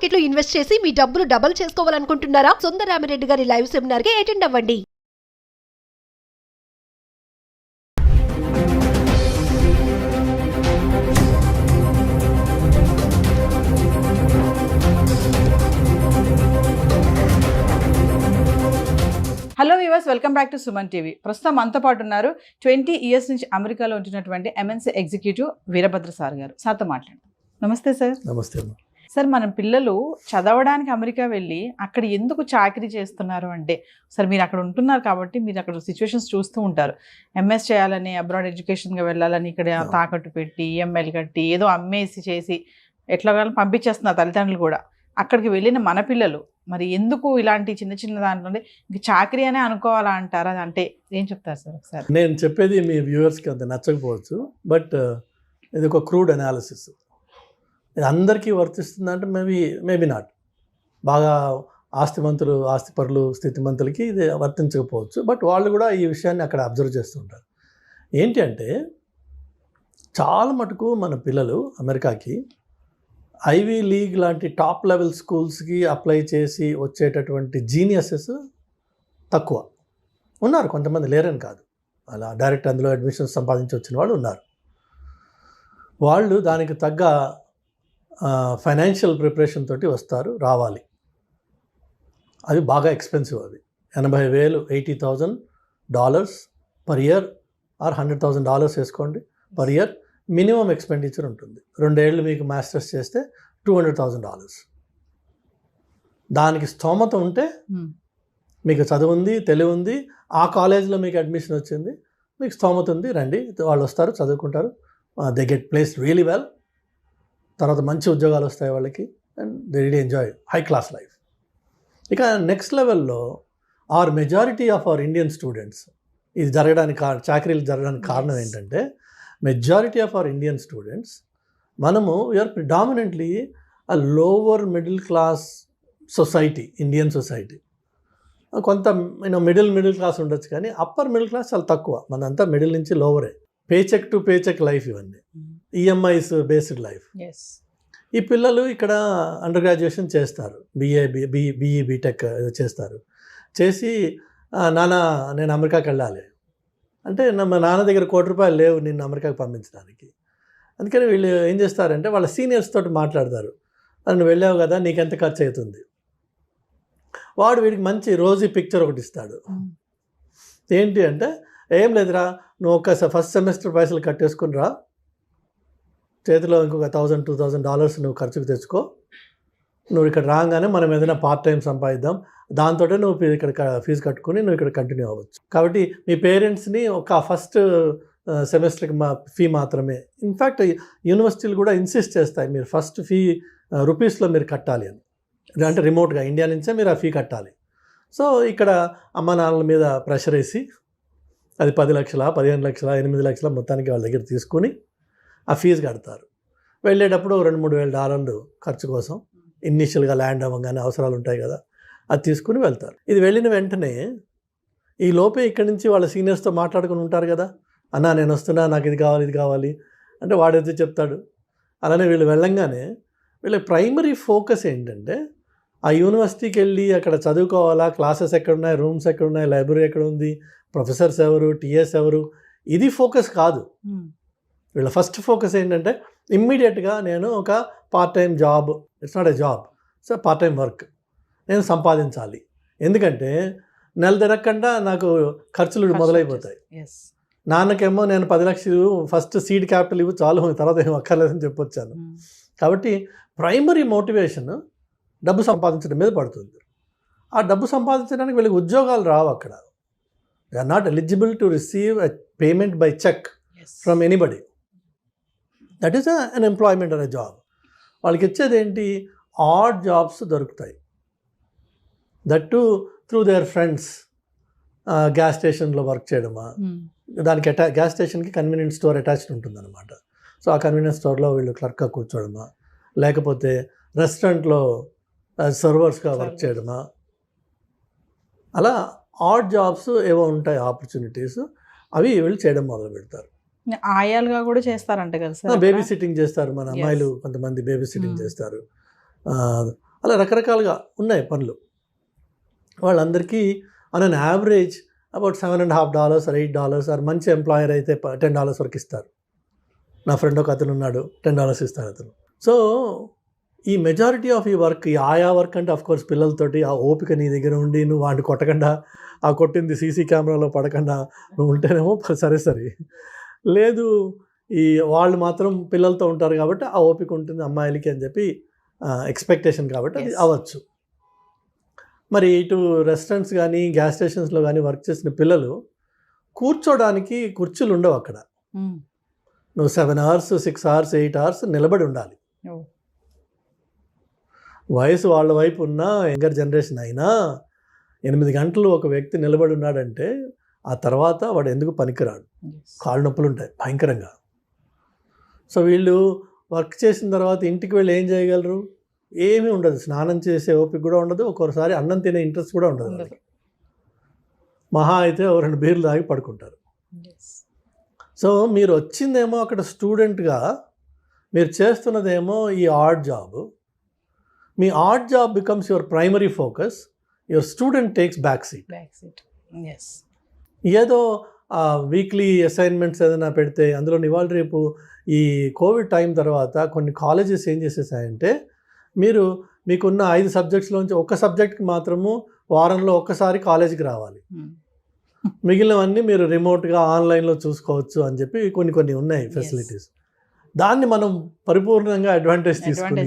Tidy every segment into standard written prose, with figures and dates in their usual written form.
Market లో invest చేసి మీ డబ్బులు డబుల్ చేసుకోవాలనుకుంటున్నారా? సుందరరామిరెడ్డి గారి లైవ్ సెమినార్ కి అటెండ్ అవ్వండి. Hello viewers, welcome back to Suman TV. ప్రస్తుతం మనతో పాటు ఉన్నారు 20 years నుంచి అమెరికాలో ఉంటున్నటువంటి MNC ఎగ్జిక్యూటివ్ వీరభద్ర సార్ గారు. సార్తో మాట్లాడదాం. నమస్తే సార్. నమస్తే. సార్, మన పిల్లలు చదవడానికి అమెరికా వెళ్ళి అక్కడ ఎందుకు చాకరీ చేస్తున్నారు అంటే, సార్ మీరు అక్కడ ఉంటున్నారు కాబట్టి మీరు అక్కడ సిచ్యువేషన్స్ చూస్తూ ఉంటారు. MS చేయాలని, అబ్రాడ్ ఎడ్యుకేషన్గా వెళ్ళాలని ఇక్కడ తాకట్టు పెట్టి EMIలు కట్టి ఏదో అమ్మేసి చేసి ఎట్లా పంపించేస్తున్నారు తల్లిదండ్రులు కూడా. అక్కడికి వెళ్ళిన మన పిల్లలు మరి ఎందుకు ఇలాంటి చిన్న చిన్న దాంట్లో ఇంక చాకరీ అనే అనుకోవాలా అంటారా? అంటే ఏం చెప్తారు సార్ ఒకసారి? నేను చెప్పేది మీ వ్యూవర్స్కి అంత నచ్చకపోవచ్చు, బట్ ఇది ఒక క్రూడ్ అనాలిసిస్. ఇది అందరికీ వర్తిస్తుందంటే మేబీ నాట్. బాగా ఆస్తిమంతులు, ఆస్తిపరులు, స్థితిమంతులకి ఇది వర్తించకపోవచ్చు, బట్ వాళ్ళు కూడా ఈ విషయాన్ని అక్కడ అబ్జర్వ్ చేస్తుంటారు. ఏంటి అంటే, చాలా మటుకు మన పిల్లలు అమెరికాకి ఐవీ లీగ్ లాంటి టాప్ లెవెల్ స్కూల్స్కి అప్లై చేసి వచ్చేటటువంటి జీనియసెస్ తక్కువ ఉన్నారు. కొంతమంది లేరని కాదు, అలా డైరెక్ట్ అందులో అడ్మిషన్స్ సంపాదించి వచ్చిన వాళ్ళు ఉన్నారు. వాళ్ళు దానికి తగ్గ ఫైనాన్షియల్ ప్రిపరేషన్ తోటి వస్తారు, రావాలి. అవి బాగా ఎక్స్పెన్సివ్. అవి $80,000 $80,000 పర్ ఇయర్ ఆర్ $100,000 వేసుకోండి పర్ ఇయర్ మినిమం ఎక్స్పెండిచర్ ఉంటుంది. 2 ఏళ్ళు మీకు మాస్టర్స్ చేస్తే $200,000. దానికి స్తోమత ఉంటే, మీకు చదువు ఉంది, తెలివి ఉంది, ఆ కాలేజ్లో మీకు అడ్మిషన్ వచ్చింది, మీకు స్తోమత ఉంది, రండి. వాళ్ళు వస్తారు, చదువుకుంటారు, they get place really well. తర్వాత మంచి ఉద్యోగాలు వస్తాయి వాళ్ళకి, and they really enjoy high class life. ఇక నెక్స్ట్ లెవెల్లో majority of our Indian students, ఇది జరగడానికి చాకరీలు జరగడానికి కారణం ఏంటంటే, majority of our Indian students, మనము we are predominantly a lower middle class society, Indian society. కొంత మిడిల్ క్లాస్ ఉండొచ్చు, కానీ అప్పర్ మిడిల్ క్లాస్ చాలా తక్కువ. మనంతా మిడిల్ నుంచి లోవరే. పేచెక్ టు పేచెక్ లైఫ్, ఇవన్నీ EMIs బేస్డ్ లైఫ్. ఈ పిల్లలు ఇక్కడ అండర్ గ్రాడ్యుయేషన్ చేస్తారు, BE BTech చేస్తారు. చేసి నాన్న నేను అమెరికాకి వెళ్ళాలి అంటే, మా నాన్న దగ్గర ₹1,00,00,000 లేవు నిన్ను అమెరికాకి పంపించడానికి. అందుకని వీళ్ళు ఏం చేస్తారంటే, వాళ్ళ సీనియర్స్ తోటి మాట్లాడతారు. నువ్వు వెళ్ళావు కదా, నీకెంత ఖర్చు అవుతుంది. వాడు వీడికి మంచి రోజీ పిక్చర్ ఒకటి ఇస్తాడు. ఏంటి అంటే, ఏం లేదురా, నువ్వు ఫస్ట్ సెమిస్టర్ పైసలు కట్టేసుకుని రా, చేతిలో ఇంకొక $1,000-2,000 నువ్వు ఖర్చుకు తెచ్చుకో, నువ్వు ఇక్కడ రాగానే మనం ఏదైనా పార్ట్ టైం సంపాదిద్దాం, దాంతో నువ్వు ఇక్కడ ఫీజు కట్టుకుని నువ్వు ఇక్కడ కంటిన్యూ అవ్వచ్చు. కాబట్టి మీ పేరెంట్స్ని ఒక ఫస్ట్ సెమిస్టర్కి ఫీ మాత్రమే, ఇన్ఫ్యాక్ట్ యూనివర్సిటీలు కూడా ఇన్సిస్ట్ చేస్తాయి, మీరు ఫస్ట్ ఫీ రూపీస్లో మీరు కట్టాలి అని. అంటే రిమోట్గా ఇండియా నుంచే మీరు ఆ ఫీ కట్టాలి. సో ఇక్కడ అమ్మ నాన్నల మీద ప్రెషర్ వేసి అది 10 లక్షల, 15 లక్షల, 8 లక్షల మొత్తానికి వాళ్ళ దగ్గర తీసుకుని ఆ ఫీజు కడతారు. వెళ్ళేటప్పుడు $2,000-3,000 ఖర్చు కోసం, ఇనిషియల్గా ల్యాండ్ అవ్వగానే అవసరాలు ఉంటాయి కదా, అది తీసుకుని వెళ్తారు. ఇది వెళ్ళిన వెంటనే ఈ లోపే ఇక్కడి నుంచి వాళ్ళ సీనియర్స్తో మాట్లాడుకుని ఉంటారు కదా, అన్నా నేను వస్తున్నా, నాకు ఇది కావాలి అంటే వాడైతే చెప్తాడు. అలానే వీళ్ళు వెళ్ళంగానే వీళ్ళ ప్రైమరీ ఫోకస్ ఏంటంటే, ఆ యూనివర్సిటీకి వెళ్ళి అక్కడ చదువుకోవాలా, క్లాసెస్ ఎక్కడున్నాయి, రూమ్స్ ఎక్కడున్నాయి, లైబ్రరీ ఎక్కడ ఉంది, ప్రొఫెసర్స్ ఎవరు, TS ఎవరు, ఇది ఫోకస్ కాదు. వీళ్ళ ఫస్ట్ ఫోకస్ ఏంటంటే, ఇమ్మీడియట్గా నేను ఒక part time job, it's not a job, so part time work నేను సంపాదించాలి. ఎందుకంటే నెల తిరగకుండా నాకు ఖర్చులు మొదలైపోతాయి. నాన్నకేమో నేను 10 లక్షలు ఫస్ట్ సీడ్ క్యాపిటల్ ఇవ్వు చాలు, తర్వాత ఏం అక్కర్లేదని చెప్పొచ్చాను. కాబట్టి ప్రైమరీ మోటివేషన్ డబ్బు సంపాదించడం మీద పడుతుంది. ఆ డబ్బు సంపాదించడానికి వీళ్ళకి ఉద్యోగాలు రావు అక్కడ. They are not eligible to receive a payment by cheque from anybody. That is unemployment అనే జాబ్. వాళ్ళకి ఇచ్చేది ఏంటి, ఆడ్ జాబ్స్ దొరుకుతాయి. That too through their friends. Gas స్టేషన్లో వర్క్ చేయడమా, దానికి గ్యాస్ స్టేషన్కి కన్వీనియన్స్ స్టోర్ అటాచ్డ్ ఉంటుందన్నమాట. సో ఆ కన్వీనియన్స్ స్టోర్లో వీళ్ళు క్లర్క్గా కూర్చోవడమా, లేకపోతే రెస్టారెంట్లో సర్వర్స్గా వర్క్ చేయడమా, అలా ఆడ్ జాబ్స్ ఏవో ఉంటాయి ఆపర్చునిటీస్, అవి వీళ్ళు చేయడం మొదలు పెడతారు. ఆయాలుగా కూడా చేస్తారంట కదా సార్. బేబీ సిట్టింగ్ చేస్తారు మన అమ్మాయిలు, కొంతమంది బేబీ సిట్టింగ్ చేస్తారు. అలా రకరకాలుగా ఉన్నాయి పనులు. వాళ్ళందరికీ on an average about $7.50 or $8 or మంచి ఎంప్లాయర్ అయితే $10 వరకు ఇస్తారు. నా ఫ్రెండ్ ఒక అతను ఉన్నాడు, $10 ఇస్తాడు అతను. సో ఈ మెజారిటీ ఆఫ్ ఈ వర్క్, ఈ ఆయా వర్క్ అంటే అఫ్కోర్స్ పిల్లలతోటి ఆ ఓపిక నీ దగ్గర ఉండి నువ్వు వాడిని కొట్టకుండా, ఆ కొట్టింది సీసీ కెమెరాలో పడకుండా నువ్వు ఉంటేనేమో సరే. లేదు ఈ వాళ్ళు మాత్రం పిల్లలతో ఉంటారు కాబట్టి ఆ ఓపిక ఉంటుంది అమ్మాయిలకి అని చెప్పి ఎక్స్పెక్టేషన్ కాబట్టి అది అవ్వచ్చు. మరి ఇటు రెస్టారెంట్స్ కానీ గ్యాస్ స్టేషన్స్లో కానీ వర్క్ చేసిన పిల్లలు కూర్చోడానికి కుర్చీలు ఉండవు అక్కడ. నువ్వు 7 hours 6 hours 8 hours నిలబడి ఉండాలి. వయసు వాళ్ళ వైపు ఉన్న యంగర్ జనరేషన్ అయినా 8 గంటలు ఒక వ్యక్తి నిలబడి ఉన్నాడంటే ఆ తర్వాత వాడు ఎందుకు పనికిరాడు. కాళ్ళు నొప్పులు ఉంటాయి భయంకరంగా. సో వీళ్ళు వర్క్ చేసిన తర్వాత ఇంటికి వెళ్ళి ఏం చేయగలరు? ఏమీ ఉండదు. స్నానం చేసే ఓపిక కూడా ఉండదు, ఒక్కొక్కసారి అన్నం తినే ఇంట్రెస్ట్ కూడా ఉండదు. మహా అయితే 2 బీర్లు తాగి పడుకుంటారు. సో మీరు వచ్చిందేమో అక్కడ స్టూడెంట్గా, మీరు చేస్తున్నదేమో ఈ art job. Me art job becomes your primary focus, your student takes back seat. ఏదో వీక్లీ అసైన్మెంట్స్ ఏదైనా పెడితే అందులో ఇవాళ రేపు ఈ కోవిడ్ టైం తర్వాత కొన్ని కాలేజెస్ ఏం చేసేసాయంటే, మీకున్న 5 సబ్జెక్ట్స్లోంచి ఒక సబ్జెక్ట్కి మాత్రము వారంలో ఒక్కసారి కాలేజీకి రావాలి, మిగిలినవన్నీ మీరు రిమోట్గా ఆన్లైన్లో చూసుకోవచ్చు అని చెప్పి కొన్ని ఉన్నాయి ఫెసిలిటీస్. దాన్ని మనం పరిపూర్ణంగా అడ్వాంటేజ్ తీసుకుని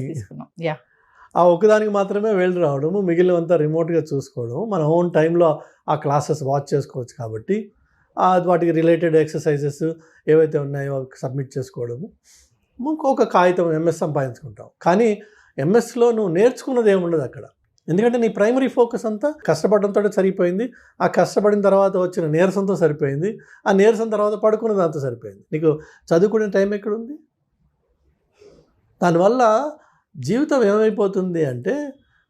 ఆ ఒకదానికి మాత్రమే వెళ్ళి రావడము, మిగిలినంతా రిమోట్గా చూసుకోవడం, మన ఓన్ టైంలో ఆ క్లాసెస్ వాచ్ చేసుకోవచ్చు. కాబట్టి వాటికి రిలేటెడ్ ఎక్సర్సైజెస్ ఏవైతే ఉన్నాయో సబ్మిట్ చేసుకోవడము, ఇంకొక కాగితం ఎంఎస్ సంపాదించుకుంటాం. కానీ ఎంఎస్లో నువ్వు నేర్చుకున్నది ఏముండదు అక్కడ. ఎందుకంటే నీ ప్రైమరీ ఫోకస్ అంతా కష్టపడడంతో సరిపోయింది, ఆ కష్టపడిన తర్వాత వచ్చిన నీరసంతో సరిపోయింది, ఆ నీరసం తర్వాత పడుకున్న దాంతో సరిపోయింది. నీకు చదువుకునే టైం ఎక్కడుంది? దానివల్ల జీవితం ఏమైపోతుంది అంటే,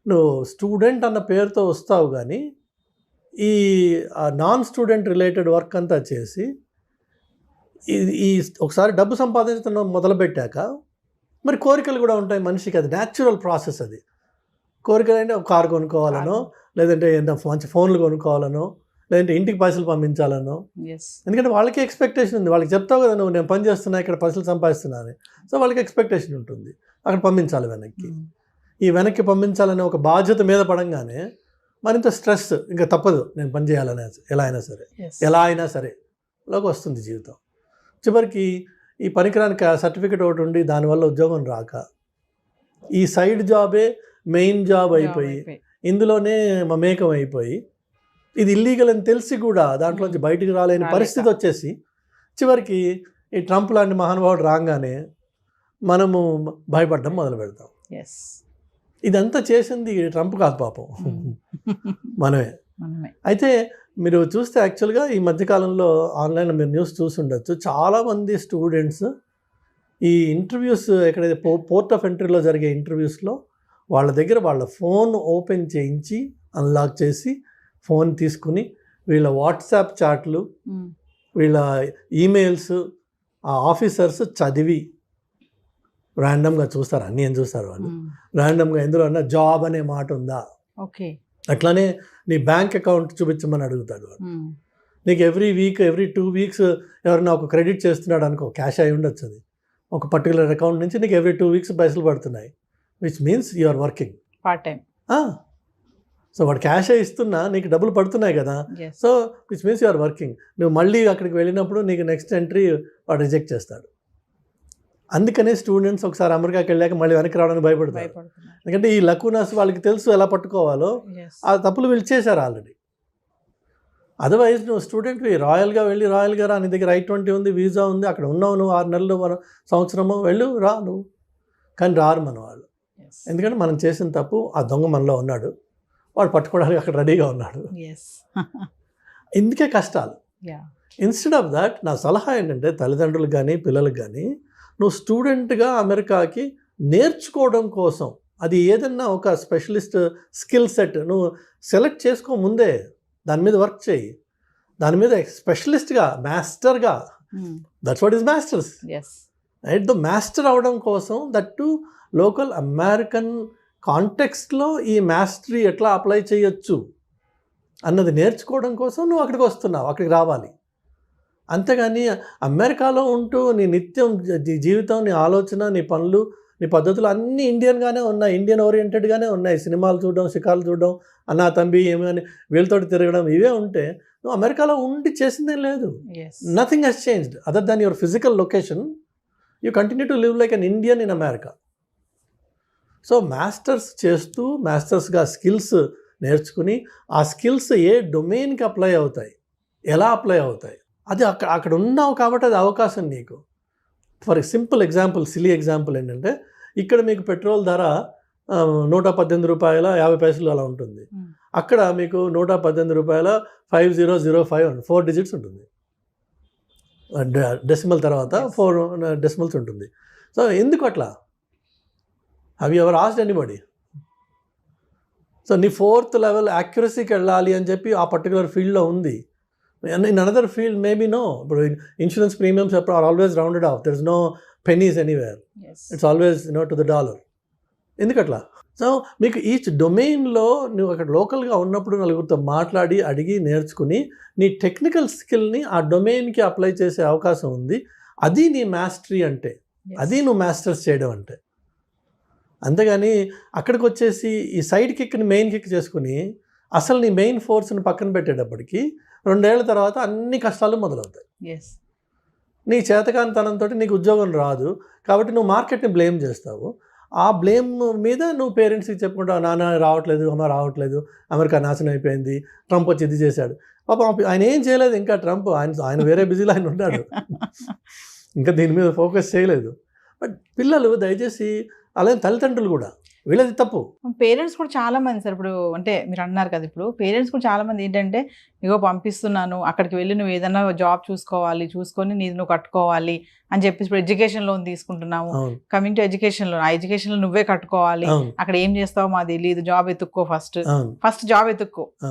నువ్వు స్టూడెంట్ అన్న పేరుతో వస్తావు కానీ ఈ నాన్ స్టూడెంట్ రిలేటెడ్ వర్క్ అంతా చేసి ఈ ఒకసారి డబ్బు సంపాదించడం మొదలుపెట్టాక మరి కోరికలు కూడా ఉంటాయి మనిషికి. అది న్యాచురల్ ప్రాసెస్. అది కోరికలు అంటే ఒక కారు కొనుక్కోవాలనో, లేదంటే మంచి ఫోన్లు కొనుక్కోవాలనో, లేదంటే ఇంటికి పైసలు పంపించాలనో. ఎందుకంటే వాళ్ళకి ఎక్స్పెక్టేషన్ ఉంది. వాళ్ళకి చెప్తావు కదా, నువ్వు నేను పని చేస్తున్నా, ఇక్కడ పైసలు సంపాదిస్తున్నాను. సో వాళ్ళకి ఎక్స్పెక్టేషన్ ఉంటుంది, అక్కడ పంపించాలి వెనక్కి. ఈ వెనక్కి పంపించాలనే ఒక బాధ్యత మీద పడంగానే మరింత స్ట్రెస్, ఇంకా తప్పదు నేను పని చేయాలనే ఎలా అయినా సరే లోకి వస్తుంది జీవితం. చివరికి ఈ పనికిరానికి సర్టిఫికెట్ ఒకటి ఉండి దానివల్ల ఉద్యోగం రాక ఈ సైడ్ జాబే మెయిన్ జాబ్ అయిపోయి ఇందులోనే మమేకం అయిపోయి ఇది ఇల్లీగల్ అని తెలిసి కూడా దాంట్లోంచి బయటికి రాలేని పరిస్థితి వచ్చేసి చివరికి ఈ ట్రంప్ లాంటి మహానుభావుడు రాగానే మనము భయపడడం మొదలు పెడతాం. ఇదంతా చేసింది ట్రంప్ కాదు పాపం, మనమే. అయితే మీరు చూస్తే యాక్చువల్గా ఈ మధ్యకాలంలో ఆన్లైన్లో మీరు న్యూస్ చూసి ఉండొచ్చు, చాలామంది స్టూడెంట్స్ ఈ ఇంటర్వ్యూస్ ఎక్కడైతే పోర్ట్ ఆఫ్ ఎంట్రీలో జరిగే ఇంటర్వ్యూస్లో వాళ్ళ దగ్గర వాళ్ళ ఫోన్ ఓపెన్ చేయించి అన్లాక్ చేసి ఫోన్ తీసుకుని వీళ్ళ వాట్సాప్ చాట్లు, వీళ్ళ ఈమెయిల్స్ ఆ ఆఫీసర్స్ చదివి ర్యాండమ్గా చూస్తారు. అన్నీ ఏం చూస్తారు వాళ్ళు ర్యాండమ్గా, ఎందులో అన్నా జాబ్ అనే మాట ఉందా, అట్లానే నీ బ్యాంక్ అకౌంట్ చూపించమని అడుగుతాడు వాడు. నీకు ఎవ్రీ వీక్ ఎవ్రీ 2 weeks ఎవరైనా ఒక క్రెడిట్ చేస్తున్నాడు అనుకో, క్యాష్ అయి ఉండొచ్చు, అది ఒక పర్టికులర్ అకౌంట్ నుంచి నీకు ఎవ్రీ 2 weeks పైసలు పడుతున్నాయి, which means you are working part time. So వాడు క్యాష్ ఇస్తున్నా నీకు డబ్బులు పడుతున్నాయి కదా, so which means you are working. నువ్వు మళ్ళీ అక్కడికి వెళ్ళినప్పుడు నీకు నెక్స్ట్ ఎంట్రీ వాడు రిజెక్ట్ చేస్తాడు. అందుకనే స్టూడెంట్స్ ఒకసారి అమెరికాకి వెళ్ళాక మళ్ళీ వెనక్కి రావడానికి భయపడతారు. ఎందుకంటే ఈ లకునాస్ వాళ్ళకి తెలుసు ఎలా పట్టుకోవాలో, ఆ తప్పులు వీళ్ళు చేశారు ఆల్రెడీ. అదర్వైజ్ నువ్వు స్టూడెంట్వి రాయల్గా వెళ్ళి రాయల్గా రా, నీ దగ్గర I-20 ఉంది, వీసా ఉంది, అక్కడ ఉన్నావు నువ్వు 6 నెలలు సంవత్సరము వెళ్ళు రా నువ్వు. కానీ రారు మన వాళ్ళు, ఎందుకంటే మనం చేసిన తప్పు ఆ దొంగ మనలో ఉన్నాడు, వాడు పట్టుకోవడానికి అక్కడ రెడీగా ఉన్నాడు. ఇందుకే కష్టాలు. ఇన్స్టెడ్ ఆఫ్ దాట్ నా సలహా ఏంటంటే తల్లిదండ్రులకు కానీ పిల్లలకు కానీ, నువ్వు స్టూడెంట్గా అమెరికాకి నేర్చుకోవడం కోసం అది ఏదన్నా ఒక స్పెషలిస్ట్ స్కిల్ సెట్ నువ్వు సెలెక్ట్ చేసుకో ముందే, దాని మీద వర్క్ చేయి, దాని మీద స్పెషలిస్ట్గా మాస్టర్గా, that's what is masters right. The master అవడం కోసం దట్ టు లోకల్ అమెరికన్ కాంటెక్స్ట్లో ఈ మాస్టరీ ఎట్లా అప్లై చేయొచ్చు అన్నది నేర్చుకోవడం కోసం నువ్వు అక్కడికి వస్తున్నావు, అక్కడికి రావాలి. అంతేగాని అమెరికాలో ఉంటూ నీ నిత్యం జీవితం, నీ ఆలోచన, నీ పనులు, నీ పద్ధతులు అన్నీ ఇండియన్గానే ఉన్నాయి, ఇండియన్ ఓరియంటెడ్గానే ఉన్నాయి. సినిమాలు చూడడం, షికార్లు చూడడం, అన్నా తంబి ఏమని వీళ్ళతోటి తిరగడం, ఇవే ఉంటే నువ్వు అమెరికాలో ఉండి చేసిందేం లేదు. Nothing has changed other than your physical location. You continue to live like an Indian in America. So masters చేస్తూ మాస్టర్స్గా స్కిల్స్ నేర్చుకుని ఆ స్కిల్స్ ఏ డొమైన్కి అప్లై అవుతాయి, ఎలా అప్లై అవుతాయి, అది అక్కడ ఉన్నావు కాబట్టి అది అవకాశం నీకు. For simple example, silly example ఏంటంటే ఇక్కడ మీకు పెట్రోల్ ధర 118 రూపాయల 50 పైసలు అలా ఉంటుంది. అక్కడ మీకు 118 రూపాయల 5005 4 డిజిట్స్ ఉంటుంది, డెసిమల్ తర్వాత 4 డెసిమల్స్ ఉంటుంది. సో ఎందుకు అట్లా? Have you ever asked anybody? So నీ 4th లెవెల్ యాక్యురసీకి వెళ్ళాలి అని చెప్పి ఆ పర్టికులర్ ఫీల్డ్లో ఉంది. In another field maybe no. ఇప్పుడు insurance premiums are always rounded off, there is no pennies anywhere, it's always to the dollar. ఎందుకట్లా? సో మీకు ఈచ్ డొమైన్లో నువ్వు అక్కడ లోకల్గా ఉన్నప్పుడు నలుగురితో మాట్లాడి అడిగి నేర్చుకుని నీ టెక్నికల్ స్కిల్ని ఆ డొమైన్కి అప్లై చేసే అవకాశం ఉంది. అది నీ మాస్టరీ అంటే, అది నువ్వు మాస్టర్స్ చేయడం అంటే. అంతేగాని అక్కడికి వచ్చేసి ఈ సైడ్ కిక్ని మెయిన్ కిక్ చేసుకుని అసలు నీ మెయిన్ ఫోర్స్ని పక్కన పెట్టేటప్పటికి 2 ఏళ్ల తర్వాత అన్ని కష్టాలు మొదలవుతాయి. నీ చేతకానితనంతో నీకు ఉద్యోగం రాదు కాబట్టి నువ్వు మార్కెట్ని బ్లేమ్ చేస్తావు. ఆ బ్లేమ్ మీద నువ్వు పేరెంట్స్కి చెప్పుకుంటావు, నాన్న రావట్లేదు, అమ్మ రావట్లేదు, అమెరికా నాశనం అయిపోయింది, ట్రంప్ వచ్చి ఇది చేశాడు. పాపం ఆయన ఏం చేయలేదు ఇంకా. ట్రంప్ ఆయన వేరే బిజీలో ఆయన ఉన్నాడు, ఇంకా దీని మీద ఫోకస్ చేయలేదు. బట్ పిల్లలు దయచేసి, అలాగే తల్లిదండ్రులు కూడా, వీళ్ళది తప్పు. పేరెంట్స్ కూడా చాలా మంది సార్, ఇప్పుడు అంటే మీరు అన్నారు కదా, ఇప్పుడు పేరెంట్స్ కూడా చాలా మంది ఏంటంటే, ఇగో పంపిస్తున్నాను అక్కడికి వెళ్ళి నువ్వు ఏదైనా జాబ్ చూసుకొని నీది నువ్వు కట్టుకోవాలి అని చెప్పేసి ఇప్పుడు ఎడ్యుకేషన్ లోన్ తీసుకుంటున్నాము. కమింగ్ టు ఎడ్యుకేషన్ లోన్, ఆ ఎడ్యుకేషన్ లో నువ్వే కట్టుకోవాలి, అక్కడ ఏం చేస్తావో మాది తెలియదు, జాబ్ ఎత్తుక్కో, ఫస్ట్ జాబ్ ఎత్తుక్కో,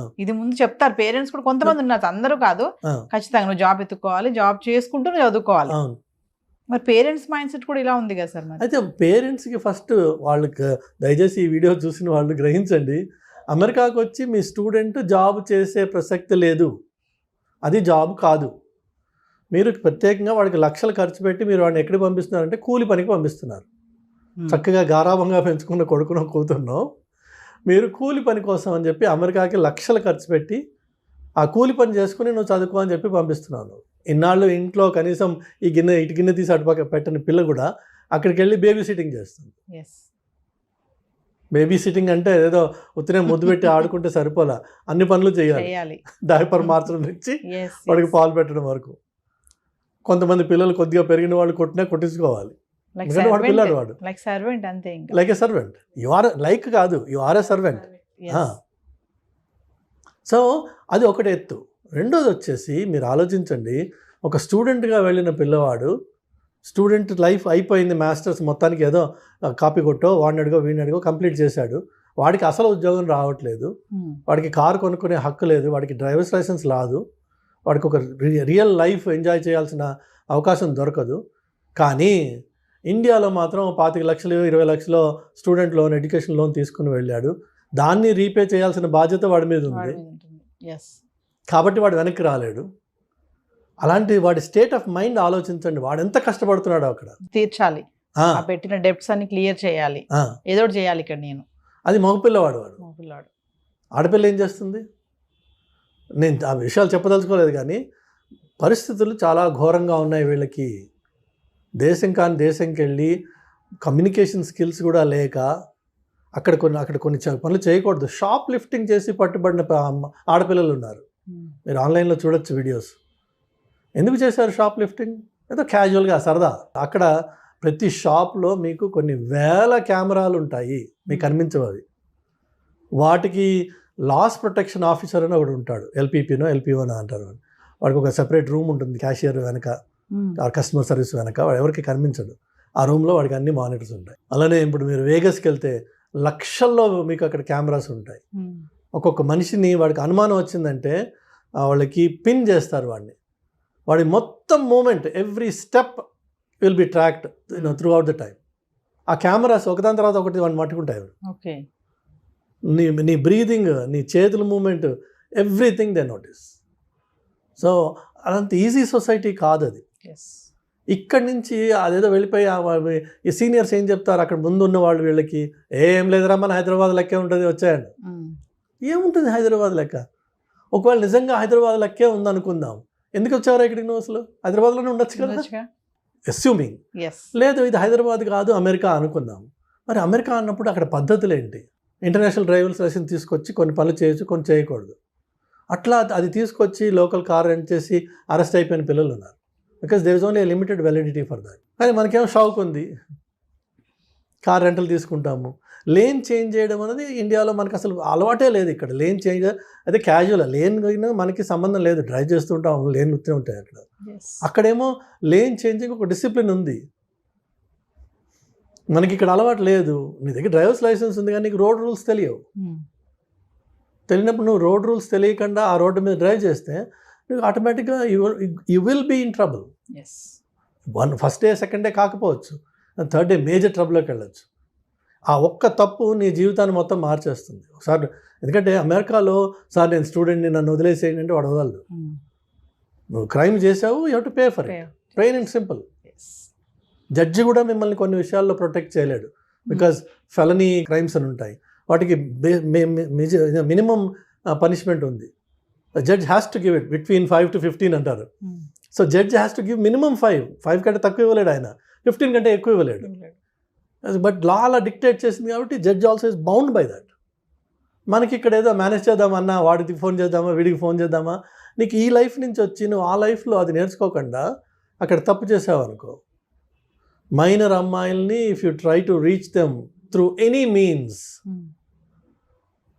ఇది ముందు చెప్తారు పేరెంట్స్ కూడా. కొంతమంది ఉన్నారు, అందరూ కాదు, ఖచ్చితంగా నువ్వు జాబ్ ఎత్తుకోవాలి, జాబ్ చేసుకుంటూ నువ్వు చదువుకోవాలి. మరి పేరెంట్స్ మైండ్ సెట్ కూడా ఇలా ఉంది కదా సార్. మరి అయితే పేరెంట్స్కి ఫస్ట్ వాళ్ళకి దయచేసి ఈ వీడియో చూసిన వాళ్ళు గ్రహించండి, అమెరికాకు వచ్చి మీ స్టూడెంట్ జాబ్ చేసే ప్రసక్తి లేదు, అది జాబ్ కాదు. మీరు ప్రత్యేకంగా వాడికి లక్షలు ఖర్చు పెట్టి మీరు వాడిని ఎక్కడికి పంపిస్తున్నారంటే కూలి పనికి పంపిస్తున్నారు. చక్కగా గారాభంగా పెంచుకున్న కొడుకునో కూతురునో మీరు కూలి పని కోసం అని చెప్పి అమెరికాకి లక్షలు ఖర్చు పెట్టి ఆ కూలి పని చేసుకుని నువ్వు చదువుకో అని చెప్పి పంపిస్తున్నాను. ఇన్నాళ్ళు ఇంట్లో కనీసం ఇటు గిన్నె తీసి అటుపక్క పెట్టని పిల్ల కూడా అక్కడికి వెళ్ళి బేబీ సిట్టింగ్ చేస్తుంది. బేబీ సిట్టింగ్ అంటే ఏదో ఉత్తనే ముద్దు పెట్టి ఆడుకుంటే సరిపోలా, అన్ని పనులు చేయాలి. డైపర్ మార్చడం నుంచి వాడికి పాలు పెట్టడం వరకు. కొంతమంది పిల్లలు కొద్దిగా పెరిగిన వాళ్ళు కొట్టించుకోవాలి, వాడు పిల్లడు, వాడు like a servant. You are like కాదు, you are a servant. So అది ఒకటి ఎత్తు. రెండోది వచ్చేసి మీరు ఆలోచించండి, ఒక స్టూడెంట్గా వెళ్ళిన పిల్లవాడు, స్టూడెంట్ లైఫ్ అయిపోయింది, మాస్టర్స్ మొత్తానికి ఏదో కాపీ కొట్టో వాడిని అడిగో వీడిని అడిగో కంప్లీట్ చేశాడు, వాడికి అసలు ఉద్యోగం రావట్లేదు, వాడికి కారు కొనుక్కునే హక్కు లేదు, వాడికి డ్రైవర్స్ లైసెన్స్ రాదు, వాడికి ఒక రియల్ లైఫ్ ఎంజాయ్ చేయాల్సిన అవకాశం దొరకదు. కానీ ఇండియాలో మాత్రం 25 లక్షలు 20 లక్షలు స్టూడెంట్ లోన్, ఎడ్యుకేషన్ లోన్ తీసుకుని వెళ్ళాడు, దాన్ని రీపే చేయాల్సిన బాధ్యత వాడి మీద ఉంది. కాబట్టి వాడు వెనక్కి రాలేడు. అలాంటి వాడి స్టేట్ ఆఫ్ మైండ్ ఆలోచించండి, వాడు ఎంత కష్టపడుతున్నాడో అక్కడ తీర్చాలి, పెట్టిన డెప్ట్స్ అన్ని క్లియర్ చేయాలి, ఏదో చేయాలి ఇక్కడ. నేను అది మగపిల్లవాడు, ఆడపిల్ల ఏం చేస్తుంది? నేను ఆ విషయాలు చెప్పదలుచుకోలేదు, కానీ పరిస్థితులు చాలా ఘోరంగా ఉన్నాయి వీళ్ళకి. దేశం కాని దేశంకి వెళ్ళి కమ్యూనికేషన్ స్కిల్స్ కూడా లేక అక్కడ కొన్ని పనులు చేయకూడదు. షాప్ లిఫ్టింగ్ చేసి పట్టుబడిన ఆడపిల్లలు ఉన్నారు, మీరు ఆన్లైన్లో చూడొచ్చు వీడియోస్. ఎందుకు చేశారు షాప్ లిఫ్టింగ్? ఏదో క్యాజువల్గా సరదా. అక్కడ ప్రతి షాప్లో మీకు కొన్ని వేల కెమెరాలు ఉంటాయి, మీకు కనిపించవు అవి. వాటికి లాస్ ప్రొటెక్షన్ ఆఫీసర్ అని ఒకడు ఉంటాడు, ఎల్పీపీనో ఎల్పీఓనో అంటారు. వాడికి ఒక సెపరేట్ రూమ్ ఉంటుంది, క్యాషియర్ వెనక, ఆ కస్టమర్ సర్వీస్ వెనక, వాడు ఎవరికి కనిపించడు. ఆ రూమ్లో వాడికి అన్ని మానిటర్స్ ఉంటాయి. అలానే ఇప్పుడు మీరు వేగస్కి వెళ్తే లక్షల్లో మీకు అక్కడ కెమెరాస్ ఉంటాయి. ఒక్కొక్క మనిషిని వాడికి అనుమానం వచ్చిందంటే వాళ్ళకి పిన్ చేస్తారు వాడిని. వాడి మొత్తం movement, every step will be tracked throughout the time. ఆ కెమెరాస్ ఒకదాని తర్వాత ఒకటి వాడిని పట్టుకుంటాయి. ఓకే. నీ బ్రీదింగ్, నీ చేతుల movement, everything they notice. So అదంత ఈజీ సొసైటీ కాదు అది. ఇక్కడి నుంచి అదేదో వెళ్ళిపోయి ఈ సీనియర్స్ ఏం చెప్తారు అక్కడ ముందు ఉన్న వాళ్ళు వీళ్ళకి, ఏం లేదురా మన హైదరాబాద్ లెక్కే ఉంటుంది వచ్చాయండి. ఏముంటుంది హైదరాబాద్ లెక్క? ఒకవేళ నిజంగా హైదరాబాద్ లెక్కే ఉందనుకుందాం, ఎందుకు వచ్చారా ఇక్కడికి నువ్వు? అసలు హైదరాబాద్లోనే ఉండొచ్చు కదా, అస్యూమింగ్. లేదు ఇది హైదరాబాద్ కాదు అమెరికా అనుకుందాం. మరి అమెరికా అన్నప్పుడు అక్కడ పద్ధతులు ఏంటి? ఇంటర్నేషనల్ డ్రైవర్స్ లైసెన్స్ తీసుకొచ్చి కొన్ని పనులు చేయొచ్చు, కొన్ని చేయకూడదు. అట్లా అది తీసుకొచ్చి లోకల్ కార్ రెంట్ చేసి అరెస్ట్ అయిపోయిన పిల్లలు ఉన్నారు. Because there is only limited validity for that. కానీ మనకేమో షాక్ ఉంది, కార్ రెంటల్ తీసుకుంటాము. లేన్ చేంజ్ చేయడం అనేది ఇండియాలో మనకు అసలు అలవాటే లేదు. ఇక్కడ లేన్ చేంజ్ అదే క్యాజువల్, లేన్ మనకి సంబంధం లేదు, డ్రైవ్ చేస్తుంటాం, లేన్ వస్తూ ఉంటాయి అక్కడ. అక్కడేమో లేన్ చేంజింగ్ ఒక డిసిప్లిన్ ఉంది, మనకి ఇక్కడ అలవాటు లేదు. నీ దగ్గర డ్రైవర్స్ లైసెన్స్ ఉంది కానీ నీకు రోడ్ రూల్స్ తెలియవు. తెలియనప్పుడు నువ్వు రోడ్ రూల్స్ తెలియకుండా ఆ రోడ్డు మీద డ్రైవ్ చేస్తే నువ్వు ఆటోమేటిక్గా you will be in trouble. First day second day కాకపోవచ్చు, థర్డ్ డే మేజర్ ట్రబుల్లోకి వెళ్ళచ్చు. ఆ ఒక్క తప్పు నీ జీవితాన్ని మొత్తం మార్చేస్తుంది ఒకసారి. ఎందుకంటే అమెరికాలో సార్ నేను స్టూడెంట్ని నన్ను వదిలేసేయండి అంటే వాడు వదలడు. నువ్వు క్రైమ్ చేసావు, you have to pay for it, plain and simple. Judge కూడా మిమ్మల్ని కొన్ని విషయాల్లో ప్రొటెక్ట్ చేయలేడు, బికాజ్ ఫెలనీ క్రైమ్స్ అని ఉంటాయి, వాటికి మినిమం పనిష్మెంట్ ఉంది. Judge has to give it between 5 to 15 అంటారు. So judge has to give minimum 5 కంటే తక్కువ ఇవ్వలేడు ఆయన, 15 కంటే ఎక్కువ ఇవ్వలేడు. బట్ లా అలా డిక్టేట్ చేసింది కాబట్టి judge also is bound by that. మనకి ఇక్కడ ఏదో మేనేజ్ చేద్దామన్నా, వాడికి ఫోన్ చేద్దామా, వీడికి ఫోన్ చేద్దామా, నీకు ఈ లైఫ్ నుంచి వచ్చి నువ్వు ఆ లైఫ్లో అది నేర్చుకోకుండా అక్కడ తప్పు చేసావు అనుకో, మైనర్ అమ్మాయిల్ని if you try to reach them through any means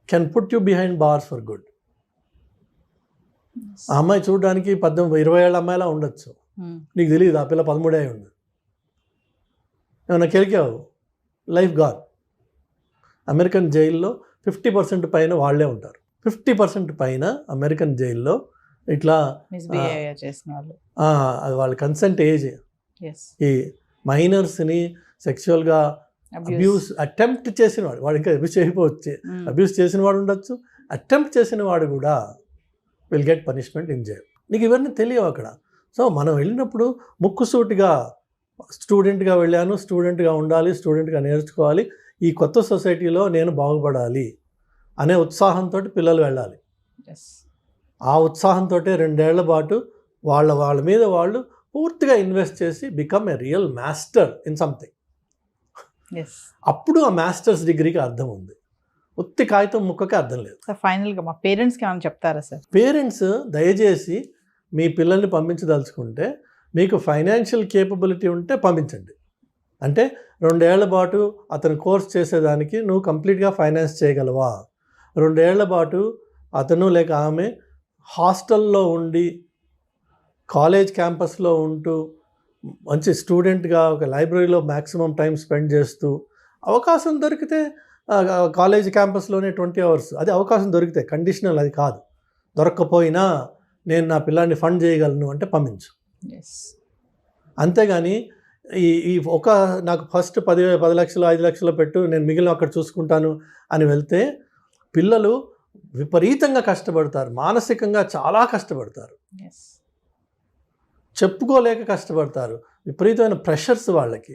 can put you behind bars for good. ఆ అమ్మాయి చూడడానికి 18-20 ఏళ్ళ అమ్మాయిలా ఉండొచ్చు, నీకు తెలియదు ఆ పిల్ల 13 అయి ఉంది. ఏమన్నా కెలికావు, లైఫ్ గాన్. అమెరికన్ జైల్లో 50% పైన వాళ్ళే ఉంటారు. 50% పైన అమెరికన్ జైల్లో ఇట్లా అది వాళ్ళ కన్సెంట్ ఏజ్. ఈ మైనర్స్ని సెక్షువల్గా అబ్యూస్ అటెంప్ట్ చేసిన వాడు ఇంకా అబ్యూస్ చేయకపోవచ్చు, అబ్యూస్ చేసిన వాడు ఉండొచ్చు, అటెంప్ట్ చేసిన వాడు కూడా will get punishment in jail. నీకు ఇవన్నీ తెలియవు అక్కడ. సో మనం వెళ్ళినప్పుడు ముక్కుసూటిగా స్టూడెంట్గా వెళ్ళాను, స్టూడెంట్గా ఉండాలి, స్టూడెంట్గా నేర్చుకోవాలి, ఈ కొత్త సొసైటీలో నేను బాగుపడాలి అనే ఉత్సాహంతో పిల్లలు వెళ్ళాలి. ఆ ఉత్సాహంతో 2 ఏళ్ల పాటు వాళ్ళ మీద వాళ్ళు పూర్తిగా ఇన్వెస్ట్ చేసి become a real master in something. అప్పుడు ఆ మాస్టర్స్ డిగ్రీకి అర్థం ఉంది, ఉత్తి కాగితం ముక్కకి అర్థం లేదు. ఫైనల్గా మా పేరెంట్స్కి ఏమైనా చెప్తారా సార్? పేరెంట్స్ దయచేసి మీ పిల్లల్ని పంపించదలుచుకుంటే మీకు ఫైనాన్షియల్ కేపబిలిటీ ఉంటే పంపించండి. అంటే 2 ఏళ్ల పాటు అతను కోర్స్ చేసేదానికి నువ్వు కంప్లీట్గా ఫైనాన్స్ చేయగలవా? 2 ఏళ్ల పాటు అతను లేక ఆమె హాస్టల్లో ఉండి కాలేజ్ క్యాంపస్లో ఉంటూ మంచి స్టూడెంట్గా ఒక లైబ్రరీలో మ్యాక్సిమం టైం స్పెండ్ చేస్తూ అవకాశం దొరికితే కాలేజ్ క్యాంపస్లోనే 20 hours అది అవకాశం దొరికితే, కండిషనల్ అది కాదు. దొరక్కపోయినా నేను నా పిల్లాన్ని ఫండ్ చేయగలను అంటే పంపించు. అంతేగాని ఈ నాకు ఫస్ట్ 10 లక్షలు 5 లక్షలు పెట్టు, నేను మిగిలిన అక్కడ చూసుకుంటాను అని వెళ్తే పిల్లలు విపరీతంగా కష్టపడతారు, మానసికంగా చాలా కష్టపడతారు, చెప్పుకోలేక కష్టపడతారు, విపరీతమైన ప్రెషర్స్ వాళ్ళకి.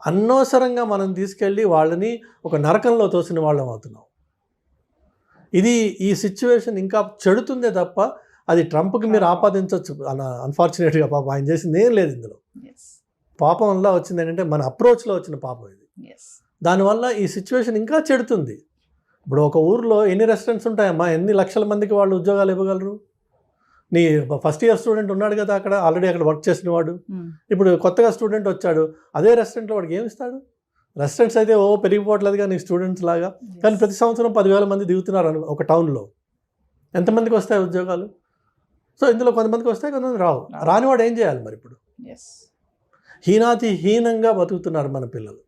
అనవసరంగా మనం తీసుకెళ్ళి వాళ్ళని ఒక నరకంలో తోసిన వాళ్ళం అవుతున్నాం. ఈ సిచ్యువేషన్ ఇంకా చెడుతుందే తప్ప అది ట్రంప్కి మీరు ఆపాదించవచ్చు. అన్ఫార్చునేట్గా పాపం ఆయన చేసింది ఏం లేదు ఇందులో. పాపం వల్ల వచ్చింది ఏంటంటే మన అప్రోచ్లో వచ్చిన పాపం ఇది. దానివల్ల ఈ సిచ్యువేషన్ ఇంకా చెడుతుంది. ఇప్పుడు ఒక ఊర్లో ఎన్ని రెస్టారెంట్స్ ఉంటాయమ్మా, ఎన్ని లక్షల మందికి వాళ్ళు ఉద్యోగాలు ఇవ్వగలరు? నీ ఫస్ట్ ఇయర్ స్టూడెంట్ ఉన్నాడు కదా అక్కడ, ఆల్రెడీ అక్కడ వర్క్ చేసిన వాడు, ఇప్పుడు కొత్తగా స్టూడెంట్ వచ్చాడు, అదే రెస్టారెంట్లో వాడికి ఏమి ఇస్తాడు? రెస్టారెంట్స్ అయితే పెరిగిపోవట్లేదుగా నీ స్టూడెంట్స్ లాగా, కానీ ప్రతి సంవత్సరం 10,000 మంది దిగుతున్నారు ఒక టౌన్లో. ఎంతమందికి వస్తాయి ఉద్యోగాలు? సో ఇందులో కొంతమందికి వస్తాయి, కొంతమంది రావు. రానివాడు ఏం చేయాలి మరి? ఇప్పుడు హీనంగా బతుకుతున్నారు మన పిల్లలు.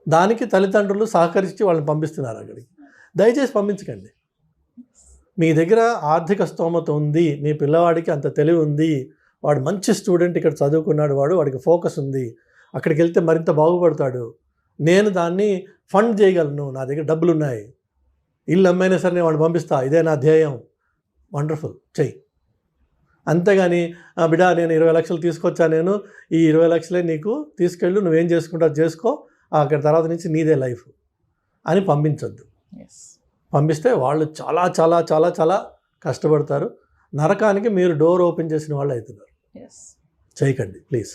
దానికి తల్లిదండ్రులు సహకరించి వాళ్ళని పంపిస్తున్నారు అక్కడికి. దయచేసి పంపించకండి. మీ దగ్గర ఆర్థిక స్తోమత ఉంది, మీ పిల్లవాడికి అంత తెలివి ఉంది, వాడు మంచి స్టూడెంట్, ఇక్కడ చదువుకున్నాడు, వాడికి ఫోకస్ ఉంది, అక్కడికి వెళ్తే మరింత బాగుపడతాడు, నేను దాన్ని ఫండ్ చేయగలను, నా దగ్గర డబ్బులు ఉన్నాయి, ఇల్లు అమ్మైనా సరే నేను వాడిని పంపిస్తా, ఇదే నా ధ్యేయం, వండర్ఫుల్, చెయ్యి. అంతేగాని బిడ్డ నేను 20 లక్షలు తీసుకొచ్చా, నేను ఈ 20 లక్షలే నీకు తీసుకెళ్ళు, నువ్వేం చేసుకుంటావు చేసుకో, అక్కడ తర్వాత నుంచి నీదే లైఫ్ అని పంపించొద్దు. పంపిస్తే వాళ్ళు చాలా చాలా చాలా చాలా కష్టపడతారు, నరకానికి మీరు డోర్ ఓపెన్ చేసిన వాళ్ళు అవుతున్నారు. చేయకండి ప్లీజ్.